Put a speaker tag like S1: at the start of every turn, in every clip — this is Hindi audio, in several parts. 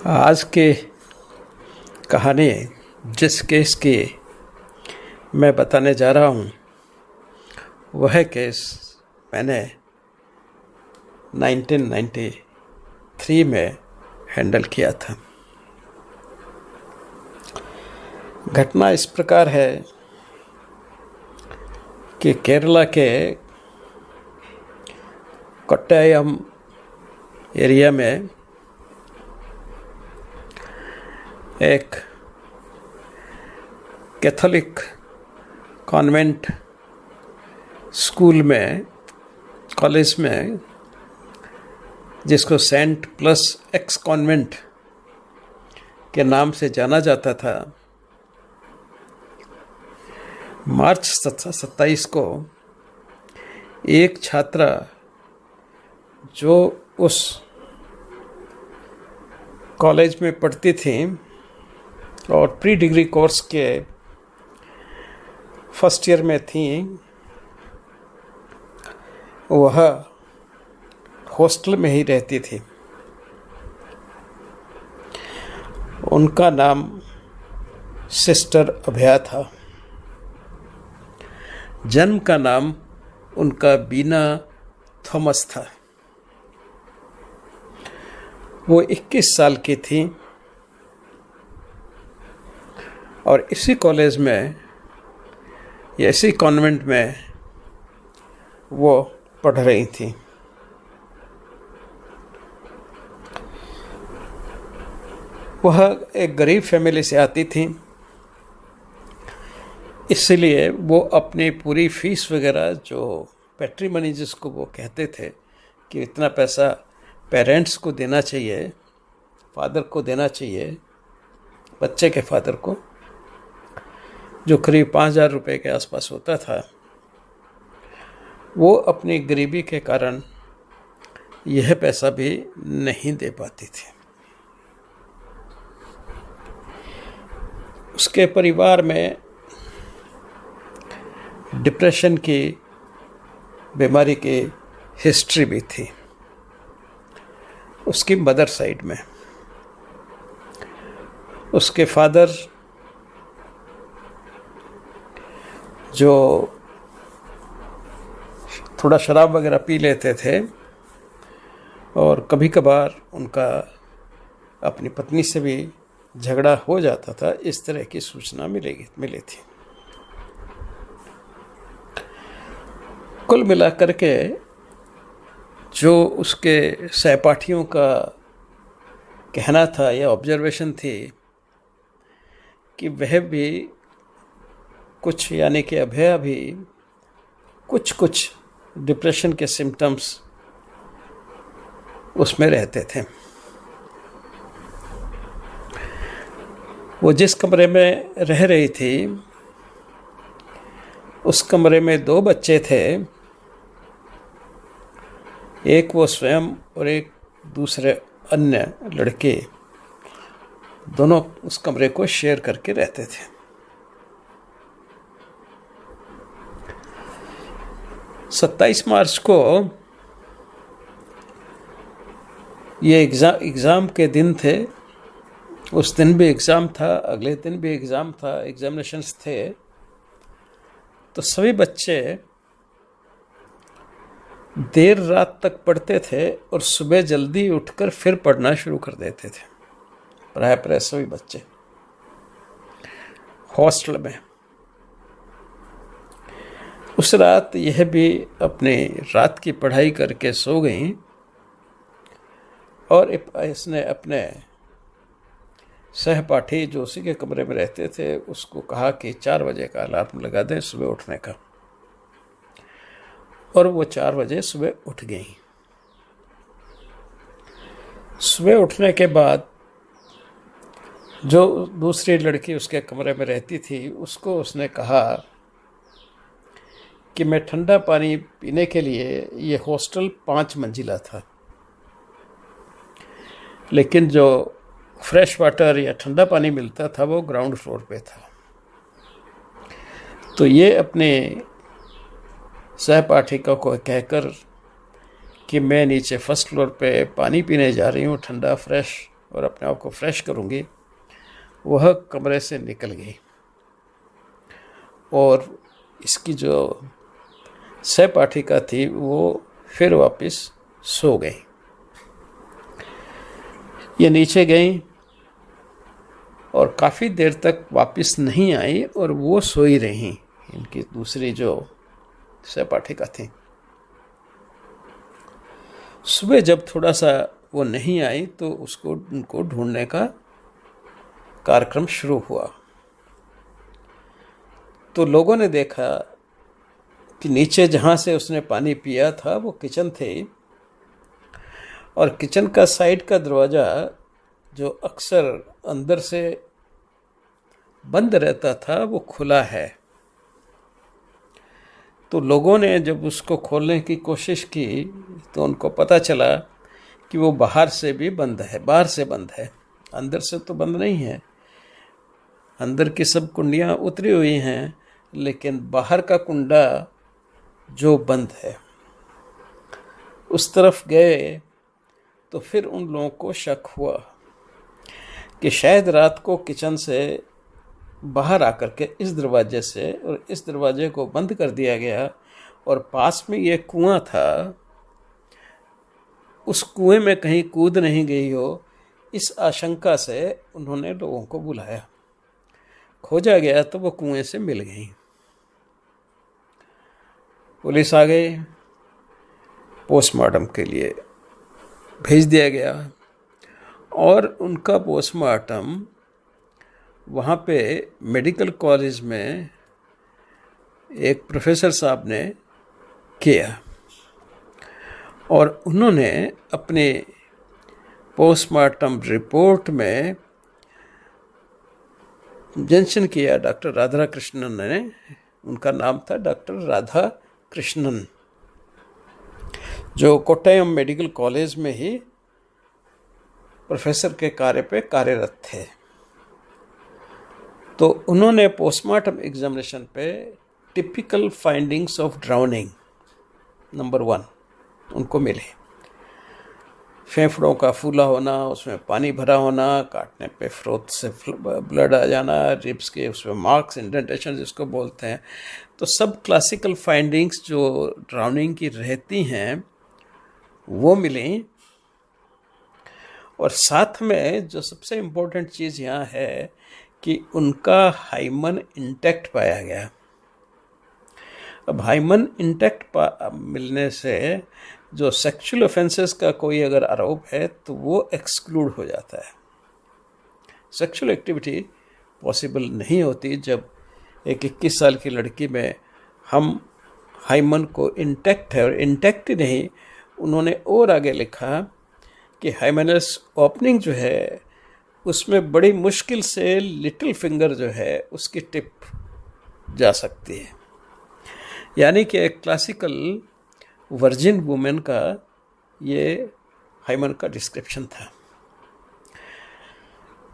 S1: आज की कहानी जिस केस की मैं बताने जा रहा हूँ वह केस मैंने 1993 में हैंडल किया था। घटना इस प्रकार है कि केरला के कोट्टायम एरिया में एक कैथोलिक कॉन्वेंट स्कूल में, कॉलेज में, जिसको सेंट प्लस एक्स कॉन्वेंट के नाम से जाना जाता था, मार्च 27 को एक छात्रा जो उस कॉलेज में पढ़ती थी और प्री डिग्री कोर्स के फर्स्ट ईयर में थी, वह हॉस्टल में ही रहती थी। उनका नाम सिस्टर अभया था। जन्म का नाम उनका बीना थॉमस था। वो 21 साल की थी और इसी कॉलेज में या इसी कॉन्वेंट में वो पढ़ रही थी। वह एक गरीब फैमिली से आती थी, इसलिए वो अपनी पूरी फीस वगैरह, जो पैट्रीमनी जिसको वो कहते थे कि इतना पैसा पेरेंट्स को देना चाहिए, फादर को देना चाहिए, बच्चे के फादर को, जो करीब 5,000 रुपये के आसपास होता था, वो अपनी गरीबी के कारण यह पैसा भी नहीं दे पाती थी। उसके परिवार में डिप्रेशन की बीमारी की हिस्ट्री भी थी। उसकी मदर साइड में उसके फादर, जो थोड़ा शराब वगैरह पी लेते थे और कभी कभार उनका अपनी पत्नी से भी झगड़ा हो जाता था, इस तरह की सूचना मिली थी। कुल मिलाकर के जो उसके सहपाठियों का कहना था या ऑब्जर्वेशन थी कि वह भी कुछ, यानी कि अभया भी कुछ डिप्रेशन के सिम्टम्स उसमें रहते थे। वो जिस कमरे में रह रही थी, उस कमरे में 2 बच्चे थे, एक वो स्वयं और एक दूसरे अन्य लड़के, दोनों उस कमरे को शेयर करके रहते थे। 27 मार्च को ये एग्ज़ाम के दिन थे। उस दिन भी एग्ज़ाम था, अगले दिन भी एग्ज़ाम था, एग्जामिनेशंस थे। तो सभी बच्चे देर रात तक पढ़ते थे और सुबह जल्दी उठकर फिर पढ़ना शुरू कर देते थे। प्राय सभी बच्चे हॉस्टल में। उस रात यह भी अपने रात की पढ़ाई करके सो गई और इसने अपने सहपाठी जो उसी के कमरे में रहते थे उसको कहा कि 4 बजे का अलार्म लगा दें सुबह उठने का, और वो 4 बजे सुबह उठ गई। सुबह उठने के बाद जो दूसरी लड़की उसके कमरे में रहती थी उसको उसने कहा कि मैं ठंडा पानी पीने के लिए, ये हॉस्टल 5 मंजिला था, लेकिन जो फ्रेश वाटर या ठंडा पानी मिलता था वो ग्राउंड फ्लोर पे था। तो ये अपने सहपाठिका को कहकर कि मैं नीचे फर्स्ट फ्लोर पे पानी पीने जा रही हूँ, ठंडा फ्रेश और अपने आप को फ्रेश करूँगी, वह कमरे से निकल गई और इसकी जो सहपाठिका थी वो फिर वापस सो गई। ये नीचे गई और काफ़ी देर तक वापस नहीं आई और वो सोई रहीं, इनकी दूसरी जो सहपाठिका थी। सुबह जब थोड़ा सा वो नहीं आई तो उनको ढूंढने का कार्यक्रम शुरू हुआ। तो लोगों ने देखा कि नीचे जहाँ से उसने पानी पिया था वो किचन थे और किचन का साइड का दरवाज़ा जो अक्सर अंदर से बंद रहता था वो खुला है। तो लोगों ने जब उसको खोलने की कोशिश की तो उनको पता चला कि वो बाहर से भी बंद है, बाहर से बंद है, अंदर से तो बंद नहीं है। अंदर की सब कुंडियाँ उतरी हुई हैं लेकिन बाहर का कुंडा जो बंद है। उस तरफ गए तो फिर उन लोगों को शक हुआ कि शायद रात को किचन से बाहर आकर के इस दरवाजे से और इस दरवाजे को बंद कर दिया गया और पास में ये कुआं था, उस कुएं में कहीं कूद नहीं गई हो, इस आशंका से उन्होंने लोगों को बुलाया। खोजा गया तो वो कुएं से मिल गई। पुलिस आ गई, पोस्टमार्टम के लिए भेज दिया गया और उनका पोस्टमार्टम वहाँ पे मेडिकल कॉलेज में एक प्रोफेसर साहब ने किया और उन्होंने अपने पोस्टमार्टम रिपोर्ट में मेंशन किया डॉक्टर राधा कृष्णन ने, उनका नाम था डॉक्टर राधा कृष्णन, जो कोट्टयम मेडिकल कॉलेज में ही प्रोफेसर के कार्य पे कार्यरत थे। तो उन्होंने पोस्टमार्टम एग्जामिनेशन पे typical findings of drowning number 1 उनको मिले। फेफड़ों का फूला होना, उसमें पानी भरा होना, काटने पे फ्रोथ से ब्लड आ जाना, रिब्स के उसमें मार्क्स, इंडेंटेशन जिसको बोलते हैं। तो सब क्लासिकल फाइंडिंग्स जो ड्राउनिंग की रहती हैं वो मिली। और साथ में जो सबसे इम्पोर्टेंट चीज़ यहाँ है कि उनका हाइमन इंटैक्ट पाया गया। अब हाइमन इंटैक्ट मिलने से जो सेक्सुअल ऑफेंसेस का कोई अगर आरोप है तो वो एक्सक्लूड हो जाता है। सेक्सुअल एक्टिविटी पॉसिबल नहीं होती जब एक 21 साल की लड़की में हम हाइमन को इंटैक्ट है। और इंटैक्ट ही नहीं, उन्होंने और आगे लिखा कि हाइमेनस ओपनिंग जो है उसमें बड़ी मुश्किल से लिटिल फिंगर जो है उसकी टिप जा सकती है। यानी कि एक क्लासिकल वर्जिन वुमेन का ये हाइमन का डिस्क्रिप्शन था।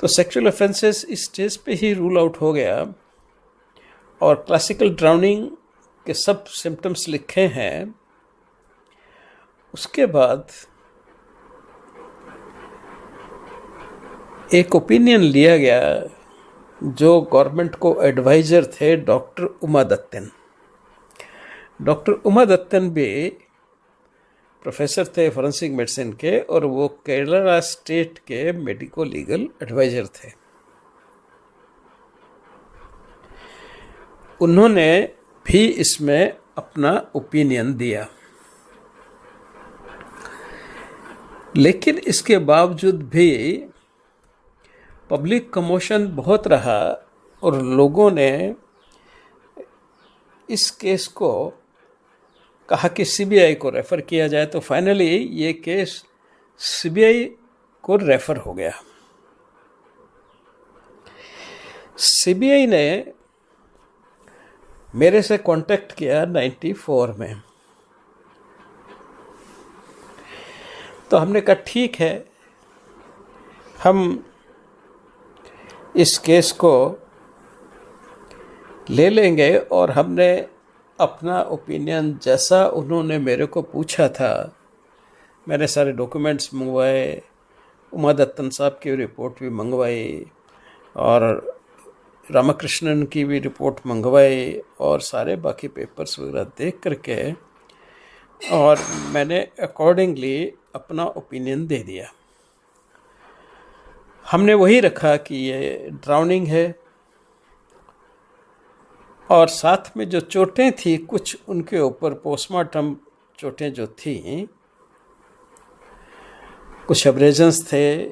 S1: तो सेक्सुअल ऑफेंसेस इस स्टेज पे ही रूल आउट हो गया और क्लासिकल ड्राउनिंग के सब सिम्टम्स लिखे हैं। उसके बाद एक ओपिनियन लिया गया जो गवर्नमेंट को एडवाइज़र थे, डॉक्टर उमा दत्तन। डॉक्टर उमा दत्तन भी प्रोफेसर थे फॉरेंसिक मेडिसिन के और वो केरला स्टेट के मेडिको लीगल एडवाइज़र थे। उन्होंने भी इसमें अपना ओपिनियन दिया, लेकिन इसके बावजूद भी पब्लिक कमोशन बहुत रहा और लोगों ने इस केस को कहा कि सीबीआई को रेफ़र किया जाए। तो फाइनली ये केस सीबीआई को रेफ़र हो गया। सीबीआई ने मेरे से कांटेक्ट किया 94 में। तो हमने कहा ठीक है, हम इस केस को ले लेंगे। और हमने अपना ओपिनियन जैसा उन्होंने मेरे को पूछा था, मैंने सारे डॉक्यूमेंट्स मंगवाए उमा दत्तन साहब की रिपोर्ट भी मंगवाई और रामाकृष्णन की भी रिपोर्ट मंगवाई और सारे बाकी पेपर्स वगैरह देख करके और मैंने अकॉर्डिंगली अपना ओपिनियन दे दिया। हमने वही रखा कि ये ड्राउनिंग है और साथ में जो चोटें थी कुछ उनके ऊपर पोस्टमार्टम चोटें जो थी, कुछ एब्रेजन्स थे,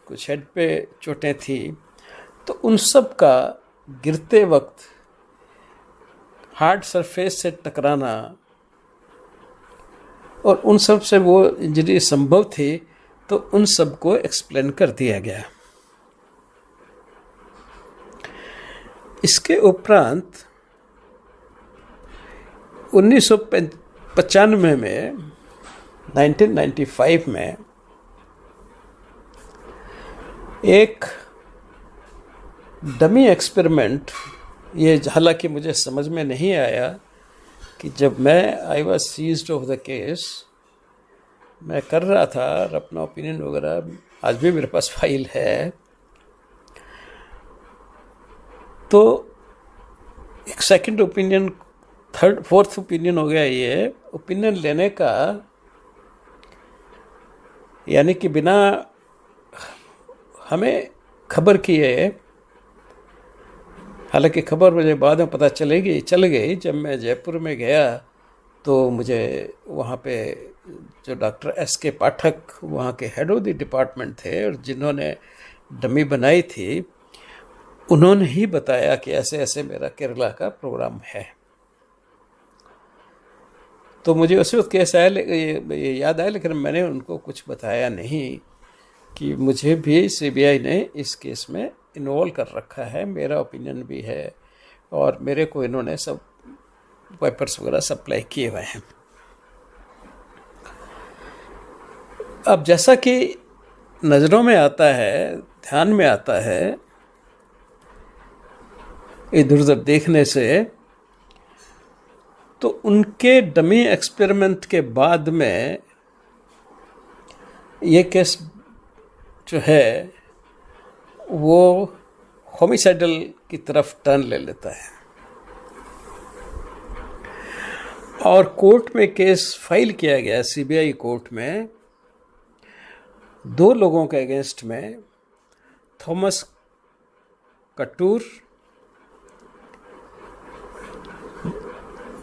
S1: कुछ हेड पे चोटें थी, तो उन सब का गिरते वक्त हार्ड सरफेस से टकराना और उन सब से वो इंजरी संभव थी, तो उन सब को एक्सप्लेन कर दिया गया। इसके उपरांत 1995 में 1995 में एक डमी एक्सपेरिमेंट, ये हालांकि मुझे समझ में नहीं आया कि जब मैं I was seized of the case, मैं कर रहा था और अपना ओपिनियन वगैरह, आज भी मेरे पास फाइल है, तो एक second opinion, third fourth opinion हो गया ये ओपिनियन लेने का, यानी कि बिना हमें खबर किए, हालांकि खबर मुझे बाद में पता चल गई जब मैं जयपुर में गया, तो मुझे वहाँ पे जो डॉक्टर SK पाठक वहाँ के हेड ऑफ द डिपार्टमेंट थे और जिन्होंने डमी बनाई थी, उन्होंने ही बताया कि ऐसे ऐसे मेरा केरला का प्रोग्राम है। तो मुझे उसी वक्त कैसा ये याद आया, लेकिन मैंने उनको कुछ बताया नहीं कि मुझे भी CBI ने इस केस में इन्वॉल्व कर रखा है, मेरा ओपिनियन भी है और मेरे को इन्होंने सब पेपर्स वगैरह सप्लाई किए हुए हैं। अब जैसा कि नज़रों में आता है, ध्यान में आता है इधर उधर देखने से, तो उनके डमी एक्सपेरिमेंट के बाद में ये केस जो है वो होमिसाइडल की तरफ टर्न ले लेता है और कोर्ट में केस फाइल किया गया, CBI कोर्ट में 2 लोगों के अगेंस्ट में, थॉमस कटूर,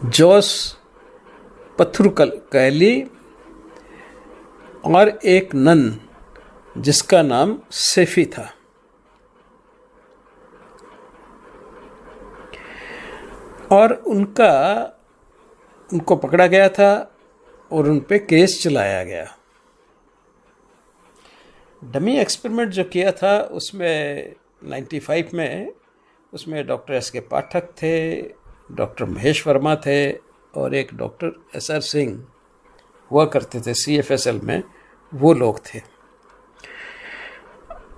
S1: जोस पथुरकैली और एक नन जिसका नाम सेफी था। और उनको पकड़ा गया था और उन पे केस चलाया गया। डमी एक्सपेरिमेंट जो किया था उसमें 95 में, उसमें डॉक्टर SK पाठक थे, डॉक्टर महेश वर्मा थे और एक डॉक्टर SR सिंह हुआ करते थे CFSL में, वो लोग थे।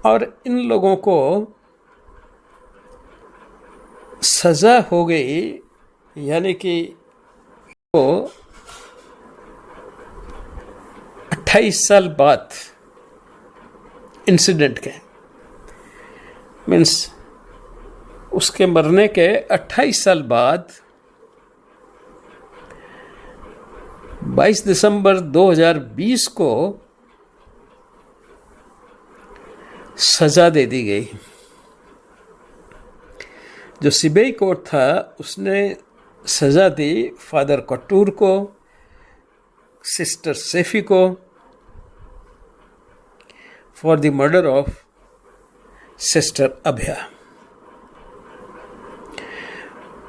S1: और इन लोगों को सज़ा हो गई, यानी कि वो 28 साल बाद इंसिडेंट के, मीन्स उसके मरने के 28 साल बाद 22 दिसंबर 2020 को सजा दे दी गई। जो CBI कोर्ट था उसने सजा दी फादर कटूर को, सिस्टर सेफी को, for the murder of sister Abhaya.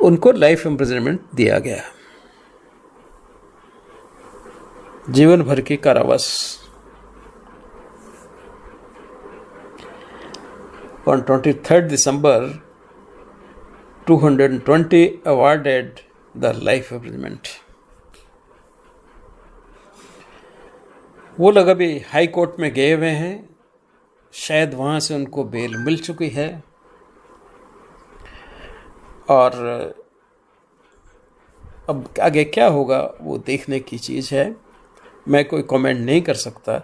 S1: उनको लाइफ इम्प्रिजनमेंट दिया गया, जीवन भर की कारावास। On 23rd December 220 awarded the life imprisonment. वो लोग अभी हाई कोर्ट में गए हुए हैं, शायद वहाँ से उनको बेल मिल चुकी है और अब आगे क्या होगा वो देखने की चीज़ है। मैं कोई कमेंट नहीं कर सकता